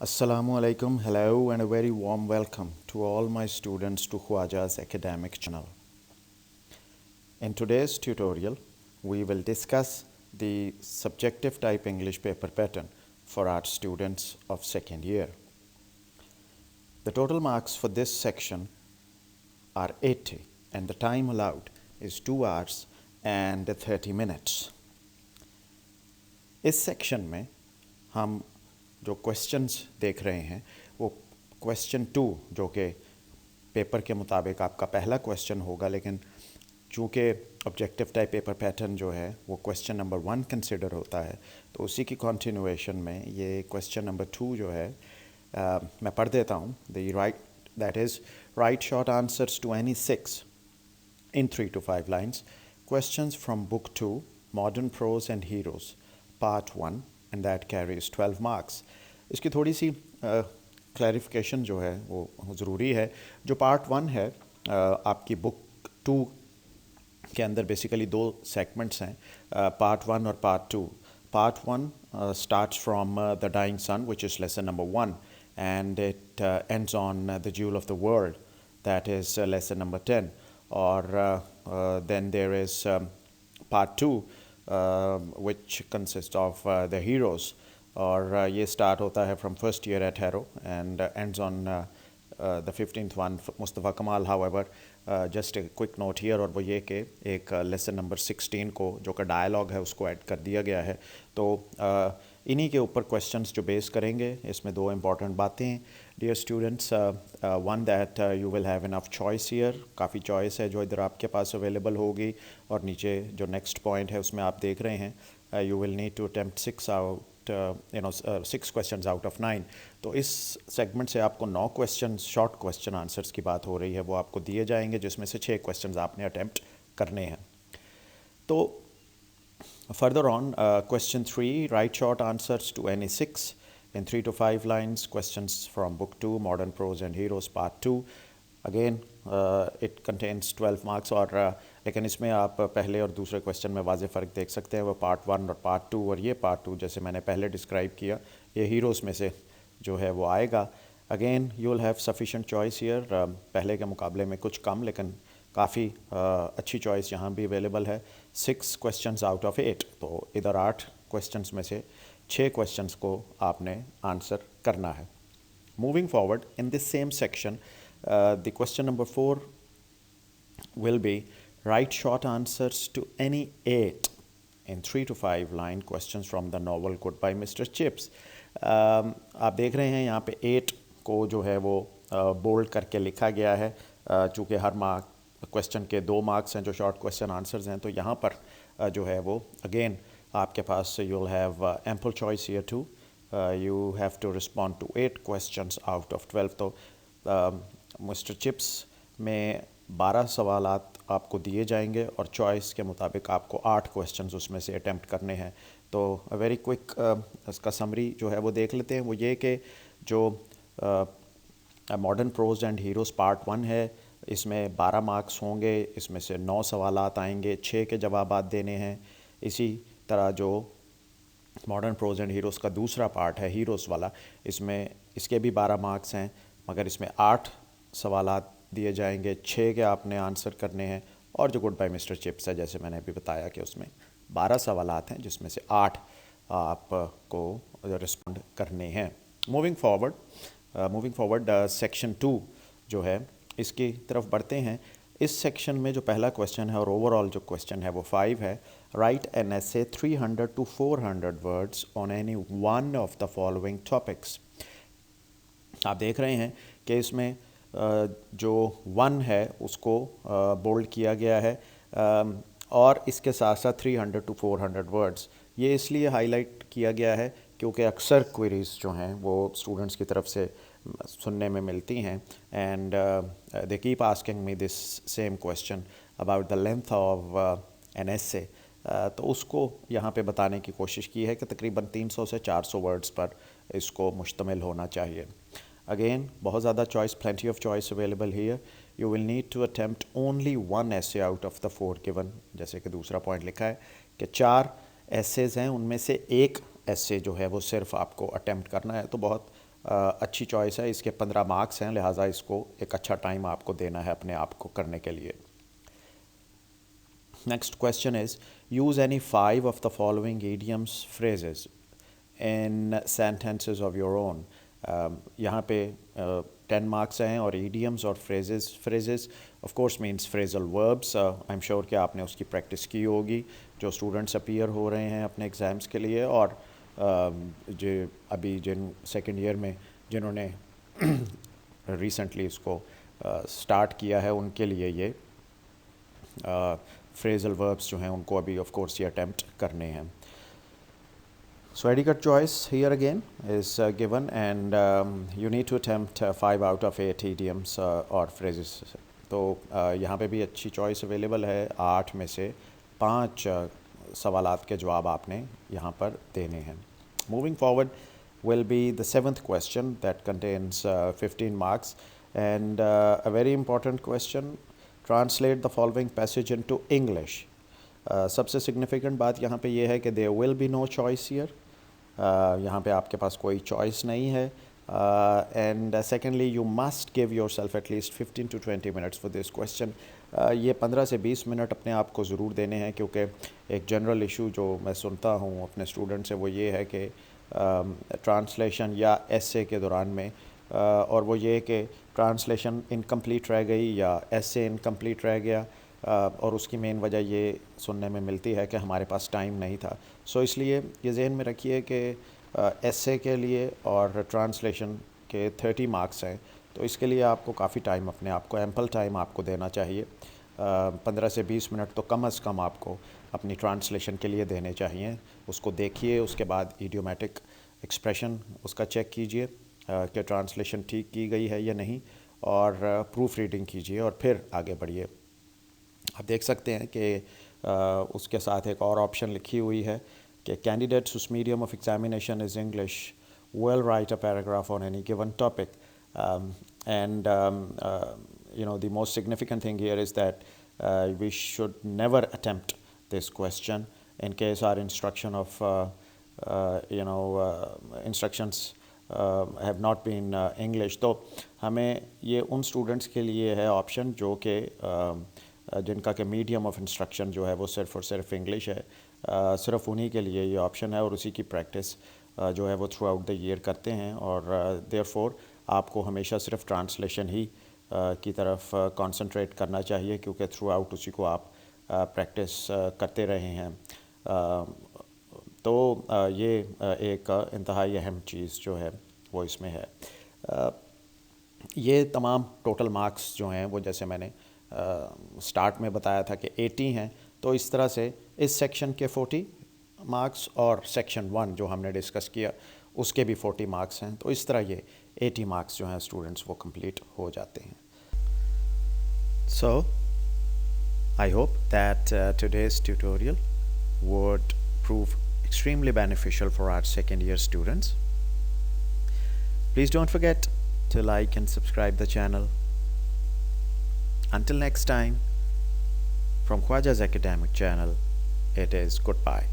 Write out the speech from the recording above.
Assalamu alaikum, hello, and a very warm welcome to all my students to Khwaja's academic channel. In today's tutorial, we will discuss the subjective type English paper pattern for our students of second year. The total marks for this section are 80 and the time allowed is 2 hours and 30 minutes. इस section में हम जो questions देख रहे हैं वो question 2 जो कि पेपर के मुताबिक आपका पहला क्वेश्चन होगा, लेकिन चूँकि ऑब्जेक्टिव टाइप पेपर पैटर्न जो है वो क्वेश्चन नंबर 1 कंसिडर होता है, तो उसी की कंटिन्यूएशन में ये क्वेश्चन नंबर 2 जो है मैं पढ़ देता हूँ. That is right short answers to any 6 in 3 to 5 lines. Questions from Book 2, Modern Prose and Heroes, Part 1, and that carries 12 marks. इसकी थोड़ी सी क्लैरिफिकेशन जो है वो ज़रूरी है. जो पार्ट 1 है आपकी बुक 2 के अंदर बेसिकली 2 सेगमेंट्स हैं, पार्ट 1 और part 2. Part 1 starts from The Dying Sun, which is lesson number 1, and it ends on The Jewel of the World, that is lesson number 10. Or then there is part 2 which consists of the heroes, और ये start होता है from first year at Harrow and ends on the 15th one, Mustafa Kamal. However, just a quick note here, और वो ये कि एक lesson number 16 को जो का डायलॉग है उसको ऐड कर दिया गया है. तो इन्हीं के ऊपर क्वेश्चंस जो बेस करेंगे. इसमें 2 इम्पॉर्टेंट बातें हैं dear students. One that you will have enough choice here, काफ़ी चॉइस है जो इधर आपके पास अवेलेबल होगी, और नीचे जो नेक्स्ट पॉइंट है उसमें आप देख रहे हैं you will need to attempt 6 questions out of 9. तो इस सेगमेंट से आपको 9 क्वेश्चन शॉर्ट क्वेश्चन आंसर्स की बात हो रही है, वो आपको दिए जाएंगे, जिसमें से 6 क्वेश्चन आपने अटेम्प्ट करने हैं. तो further on, question 3, write short answers to any 6 in 3 to 5 lines. Questions from book 2, Modern Prose and Heroes, part 2. Again, it contains 12 marks. और लेकिन इसमें आप पहले और दूसरे क्वेश्चन में वाज़े फ़र्क देख सकते हैं. वो पार्ट 1 और पार्ट 2, और ये पार्ट 2 जैसे मैंने पहले डिस्क्राइब किया, ये हीरोज़ में से जो है वो आएगा. Again you will have sufficient choice here, पहले के मुकाबले में कुछ कम, लेकिन काफ़ी अच्छी चॉइस यहाँ भी अवेलेबल है. 6 क्वेश्चंस आउट ऑफ 8, तो इधर 8 क्वेश्चंस में से 6 क्वेश्चंस को आपने आंसर करना है. Moving forward in this same section, the question number 4 will be write short answers to any 8 in 3 to 5 line questions from the novel Goodbye Mr. Chips. आप देख रहे हैं यहाँ पे 8 को जो है वो बोल्ड करके लिखा गया है, चूँकि हर मार्क क्वेश्चन के 2 मार्क्स हैं जो शॉर्ट क्वेश्चन आंसर्स हैं. तो यहाँ पर जो है वो अगेन आपके पास you will have ample choice here too. You have to respond to 8 questions out of 12. तो मिस्टर चिप्स में 12 सवालात आपको दिए जाएंगे और चॉइस के मुताबिक आपको 8 क्वेश्चंस उसमें से अटेम्प्ट करने हैं. तो वेरी क्विक इसका समरी जो है वो देख लेते हैं. वो ये कि जो modern prose and heroes part 1 है, इसमें 12 मार्क्स होंगे, इसमें से 9 सवालात आएंगे, 6 के जवाबात देने हैं. इसी तरह जो मॉडर्न प्रोज एंड हीरोज़ का दूसरा पार्ट है हीरोज़ वाला, इसमें इसके भी 12 मार्क्स हैं, मगर इसमें 8 सवालात दिए जाएंगे, 6 के आपने आंसर करने हैं. और जो गुड बाय मिस्टर चिप्स है, जैसे मैंने अभी बताया कि उसमें 12 सवालात हैं जिसमें से 8 आपको रिस्पॉन्ड करने हैं. मूविंग फॉरवर्ड सेक्शन 2 जो है इसकी तरफ बढ़ते हैं. इस सेक्शन में जो पहला क्वेश्चन है और ओवरऑल जो क्वेश्चन है वो 5 है. Right an essay 300 to 400 words on any one of the following topics. आप देख रहे हैं कि इसमें जो 1 है उसको बोल्ड किया गया है, और इसके साथ साथ 300 to 400 वर्ड्स. ये इसलिए हाईलाइट किया गया है क्योंकि अक्सर क्वेरीज़ जो हैं वो स्टूडेंट्स की तरफ से सुनने में मिलती हैं, and they keep asking me this same question about the length of an essay. तो उसको यहाँ पे बताने की कोशिश की है कि तकरीबन 300 से 400 वर्ड्स पर इसको मुश्तमिल होना चाहिए. अगेन बहुत ज़्यादा choice, plenty of choice available here. You will need to attempt only 1 essay out of the 4 given. जैसे कि दूसरा पॉइंट लिखा है कि 4 एसेज हैं, उनमें से एक essay जो है वो सिर्फ आपको अटेम्प्ट करना है. तो बहुत अच्छी चॉइस है। इसके 15 मार्क्स हैं, लिहाजा इसको एक अच्छा टाइम आपको देना है अपने आप को करने के लिए। Next question is, use any 5 of the following idioms phrases in sentences of your own. यहाँ पे 10 marks हैं और idioms और phrases of course means phrasal verbs. I'm sure कि आपने उसकी practice की होगी जो students appear हो रहे हैं अपने exams के लिए, और जो अभी जिन second year में जिन्होंने recently इसको start किया है उनके लिए ये फ्रेजल वर्ब्स जो हैं उनको अभी ऑफ कोर्स ये अटैम्प्ट करने हैं। So adequate choice here again is given and you need to attempt 5 out of 8 idioms और फ्रेजेस। तो यहाँ पे भी अच्छी चॉइस अवेलेबल है, 8 में से 5 सवालात के जवाब आपने यहाँ पर देने हैं। Moving forward will be the 7th question that contains 15 marks and a very important question, translate the following passage into English. सबसे significant बात यहाँ पे ये है कि there will be no choice here. यहाँ पे आपके पास कोई choice नहीं है, and secondly you must give yourself at least 15 to 20 minutes for this question. ये 15 से 20 मिनट अपने आप को ज़रूर देने हैं, क्योंकि एक जनरल इशू जो मैं सुनता हूँ अपने स्टूडेंट से वो ये है कि ट्रांसलेशन या एसे के दौरान में और वो ये कि ट्रांसलेशन इनकम्प्लीट रह गई या एसे इनकम्प्लीट रह गया, और उसकी मेन वजह ये सुनने में मिलती है कि हमारे पास टाइम नहीं था। सो इसलिए ये जहन में रखिए कि एसे के लिए और ट्रांसलेशन के 30 मार्क्स हैं, तो इसके लिए आपको काफ़ी टाइम, अपने आप को एम्पल टाइम आपको देना चाहिए। 15 से 20 मिनट तो कम अज़ कम आपको अपनी ट्रांसलेशन के लिए देने चाहिए। उसको देखिए, उसके बाद इडियोमेटिक एक्सप्रेशन उसका चेक कीजिए कि ट्रांसलेशन ठीक की गई है या नहीं, और प्रूफ रीडिंग कीजिए और फिर आगे बढ़िए। आप देख सकते हैं कि उसके साथ एक और ऑप्शन लिखी हुई है कि candidates whose medium of examination is English will write a paragraph on any given topic. You know, the most significant thing here is that we should never attempt this question in case our instruction of instructions have not been English. तो हमें ये उन students के लिए है option जो कि जिनका के मीडियम ऑफ इंस्ट्रक्शन जो है वो सिर्फ़ और सिर्फ इंग्लिश है, सिर्फ उन्हीं के लिए ये ऑप्शन है, और उसी की प्रैक्टिस जो है वो थ्रू आउट द ईयर करते हैं। और देयरफॉर आपको हमेशा सिर्फ ट्रांसलेशन ही की तरफ कंसंट्रेट करना चाहिए, क्योंकि थ्रू आउट उसी को आप प्रैक्टिस करते रहे हैं। तो ये एक इंतहाई अहम चीज़ जो है वो इसमें है। ये तमाम टोटल मार्क्स जो हैं वो जैसे मैंने स्टार्ट में बताया था कि 80 हैं, तो इस तरह से इस सेक्शन के 40 मार्क्स और सेक्शन 1 जो हमने डिस्कस किया उसके भी 40 मार्क्स हैं, तो इस तरह ये 80 मार्क्स जो हैं स्टूडेंट्स वो कंप्लीट हो जाते हैं। So I hope that today's tutorial would prove extremely beneficial for our second year students. Please don't forget to like and subscribe the channel. Until next time, from Khwaja's Academic Channel, it is goodbye.